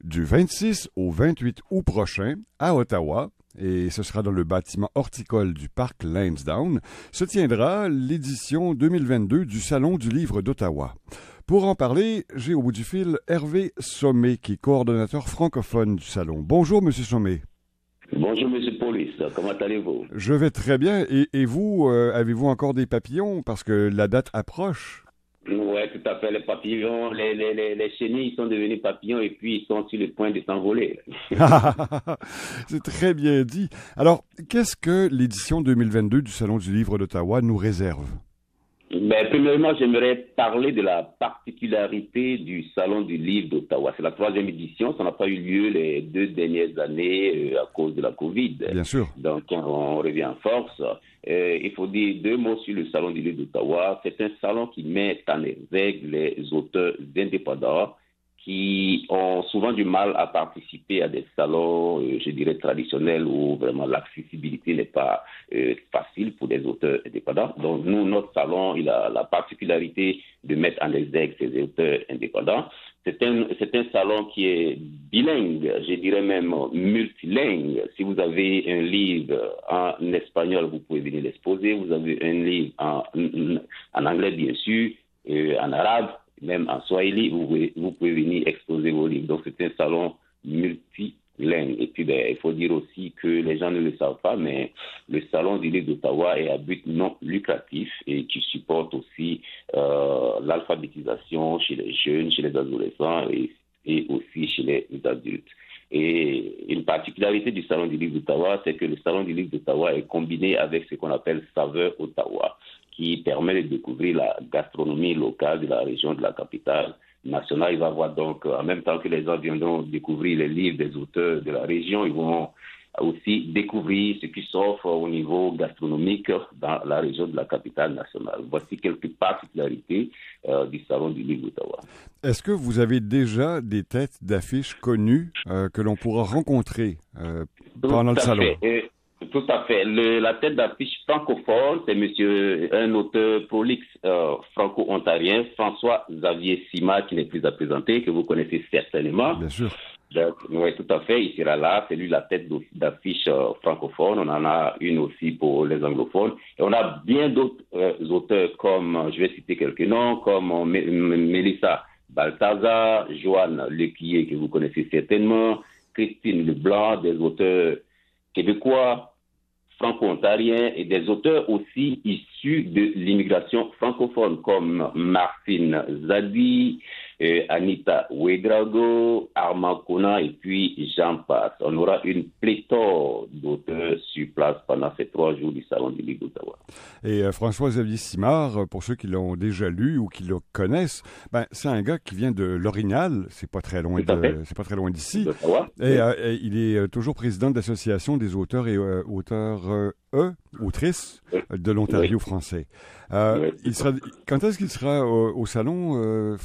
Du 26 au 28 août prochain, à Ottawa, et ce sera dans le bâtiment horticole du parc Lansdowne, se tiendra l'édition 2022 du Salon du livre d'Ottawa. Pour en parler, j'ai au bout du fil Hervé Sommet, qui est coordonnateur francophone du salon. Bonjour, Monsieur Sommet. Bonjour, Monsieur Paulis. Comment allez-vous? Je vais très bien. Et vous, avez-vous encore des papillons? Parce que la date approche. Oui, tout à fait. Les papillons, les chenilles sont devenus papillons et puis ils sont sur le point de s'envoler. C'est très bien dit. Alors, qu'est-ce que l'édition 2022 du Salon du livre d'Ottawa nous réserve? Mais premièrement, j'aimerais parler de la particularité du Salon du livre d'Ottawa. C'est la 3e édition. Ça n'a pas eu lieu les 2 dernières années à cause de la COVID. Bien sûr. Donc, on revient en force. Il faut dire 2 mots sur le Salon du livre d'Ottawa. C'est un salon qui met en exergue les auteurs indépendants qui ont souvent du mal à participer à des salons, je dirais, traditionnels où vraiment l'accessibilité n'est pas facile pour des auteurs indépendants. Donc, nous, notre salon, il a la particularité de mettre en exergue ces auteurs indépendants. C'est un salon qui est bilingue, je dirais même multilingue. Si vous avez un livre en espagnol, vous pouvez venir l'exposer. Vous avez un livre en anglais, bien sûr, en arabe, même en swahili, vous pouvez venir exposer vos livres. Donc, c'est un salon multilingue. Et puis, il faut dire aussi que les gens ne le savent pas, mais le Salon du livre d'Ottawa est à but non lucratif et qui supporte aussi l'alphabétisation chez les jeunes, chez les adolescents et aussi chez les adultes. Et une particularité du Salon du livre d'Ottawa, c'est que le Salon du livre d'Ottawa est combiné avec ce qu'on appelle Saveur Ottawa, qui permet de découvrir la gastronomie locale de la région de la capitale nationale. Il va voir donc, en même temps que les gens viendront découvrir les livres des auteurs de la région, ils vont aussi découvrir ce qui s'offre au niveau gastronomique dans la région de la capitale nationale. Voici quelques particularités du Salon du livre d'Ottawa. Est-ce que vous avez déjà des têtes d'affiches connues que l'on pourra rencontrer pendant le salon? Tout à fait. La tête d'affiche francophone, c'est un auteur prolixe franco-ontarien, François-Xavier Simard, qui n'est plus à présenter, que vous connaissez certainement. Bien sûr. Oui, tout à fait. Il sera là. C'est lui la tête d'affiche francophone. On en a une aussi pour les anglophones. Et on a bien d'autres auteurs comme, je vais citer quelques noms, comme Mélissa Balthazar, Joanne Lequier, que vous connaissez certainement, Christine Leblanc, des auteurs québécois, franco-ontariens et des auteurs aussi issus de l'immigration francophone comme Martine Zadi, Anita Ouedraogo, Armand Conan et puis j'en passe. On aura une pléthore d'auteurs sur place pendant ces 3 jours du Salon du livre d'Ottawa. Et François-Xavier Simard, pour ceux qui l'ont déjà lu ou qui le connaissent, c'est un gars qui vient de l'Orignal, c'est pas très loin d'ici. Et il est toujours président de l'association des auteurs et autrices de l'Ontario français. Quand est-ce qu'il sera au salon?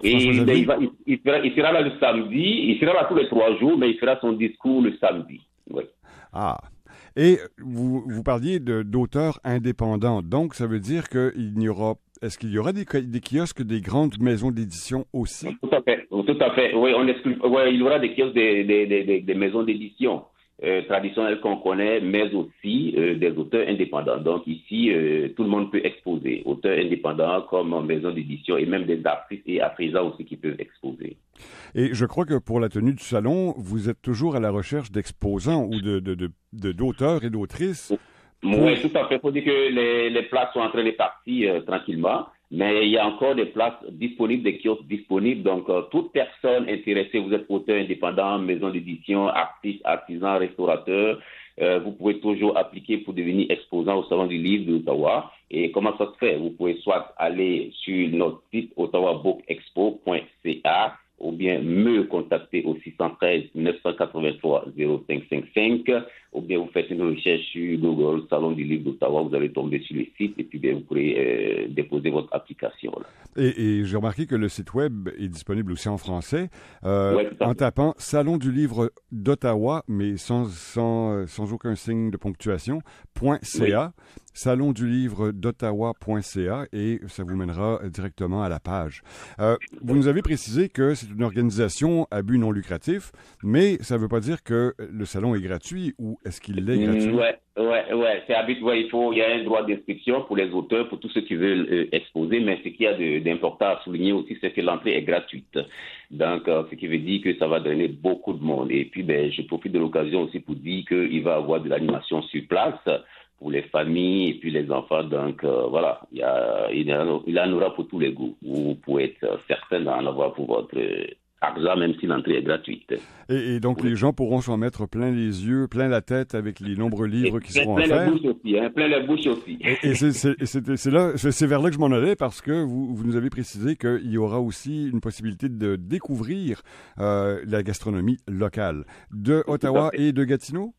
Il sera là le samedi, il sera là tous les 3 jours, mais il fera son discours le samedi. Oui. Ah. Et vous parliez d'auteurs indépendants, donc ça veut dire est-ce qu'il y aura des kiosques des grandes maisons d'édition aussi? Tout à fait. Oui, il y aura des kiosques des maisons d'édition traditionnelles qu'on connaît, mais aussi des auteurs indépendants. Donc ici, tout le monde peut exposer, auteurs indépendants comme maison d'édition et même des artistes et artisans aussi qui peuvent exposer. Et je crois que pour la tenue du salon, vous êtes toujours à la recherche d'exposants ou d'auteurs et d'autrices. Oui, tout à fait. Il faut dire que les places sont en train de partir tranquillement, mais il y a encore des places disponibles, des kiosques disponibles. Donc, toute personne intéressée, vous êtes auteur indépendant, maison d'édition, artiste, artisan, restaurateur, vous pouvez toujours appliquer pour devenir exposant au Salon du livre d'Ottawa. Et comment ça se fait? Vous pouvez soit aller sur notre site ottawabookexpo.ca ou bien me contacter au 613 983 0555 ou bien vous faites une recherche sur Google Salon du livre d'Ottawa, vous allez tomber sur le site et puis bien vous pourrez déposer votre application. Là. Et j'ai remarqué que le site web est disponible aussi en français en tapant Salon du livre d'Ottawa, mais sans aucun signe de ponctuation, .ca. salondulivre-d'Ottawa.ca et ça vous mènera directement à la page. Vous nous avez précisé que c'est une organisation à but non lucratif, mais ça ne veut pas dire que le salon est gratuit ou est-ce qu'il est gratuit? Ouais. C'est à but, il y a un droit d'inscription pour les auteurs, pour tous ceux qui veulent exposer, mais ce qu'il y a d'important à souligner aussi, c'est que l'entrée est gratuite. Donc, ce qui veut dire que ça va drainer beaucoup de monde. Et puis, je profite de l'occasion aussi pour dire qu'il va y avoir de l'animation sur place pour les familles et puis les enfants. Donc, voilà, il en aura pour tous les goûts. Vous pouvez être certain d'en avoir pour votre argent, même si l'entrée est gratuite. Et donc, les gens pourront s'en mettre plein les yeux, plein la tête avec les nombreux livres qui seront offerts. Plein les bouches aussi. Et c'est vers là que je m'en allais parce que vous nous avez précisé qu'il y aura aussi une possibilité de découvrir la gastronomie locale de Ottawa et de Gatineau?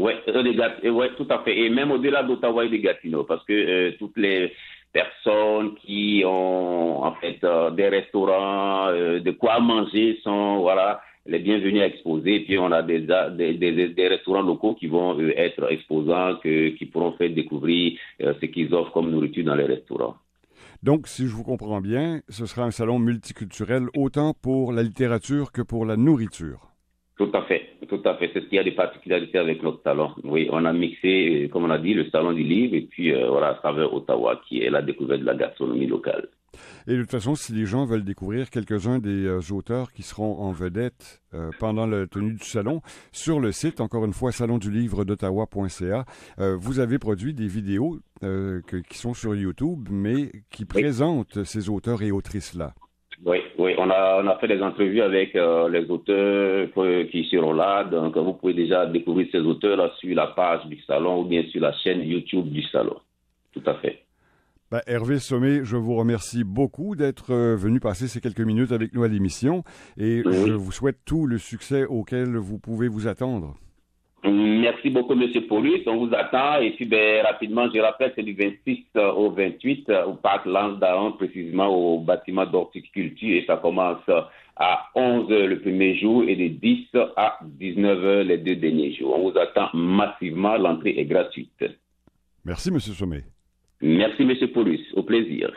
Oui, tout à fait. Et même au-delà d'Ottawa et de Gatineau, parce que toutes les personnes qui ont en fait des restaurants, de quoi manger sont les bienvenus à exposer. Et puis on a des restaurants locaux qui vont être exposants, qui pourront faire découvrir ce qu'ils offrent comme nourriture dans les restaurants. Donc, si je vous comprends bien, ce sera un salon multiculturel autant pour la littérature que pour la nourriture. Tout à fait. C'est ce qu'il y a de particularités avec notre salon. Oui, on a mixé, comme on a dit, le salon du livre et puis Saveur Ottawa, qui est la découverte de la gastronomie locale. Et de toute façon, si les gens veulent découvrir quelques-uns des auteurs qui seront en vedette pendant la tenue du salon, sur le site, encore une fois, salondulivre-d'Ottawa.ca, vous avez produit des vidéos qui sont sur YouTube, mais qui présentent ces auteurs et autrices-là. Oui, on a fait des entrevues avec les auteurs qui seront là. Donc, vous pouvez déjà découvrir ces auteurs-là sur la page du salon ou bien sur la chaîne YouTube du salon. Tout à fait. Hervé Somé, je vous remercie beaucoup d'être venu passer ces quelques minutes avec nous à l'émission et je vous souhaite tout le succès auquel vous pouvez vous attendre. Merci beaucoup, M. Paulus. On vous attend. Et puis, rapidement, je rappelle, c'est du 26 au 28 au parc Lansdowne, précisément au bâtiment d'horticulture. Et ça commence à 11h le premier jour et de 10 à 19h les deux derniers jours. On vous attend massivement. L'entrée est gratuite. Merci, M. Somé. Merci, M. Paulus. Au plaisir.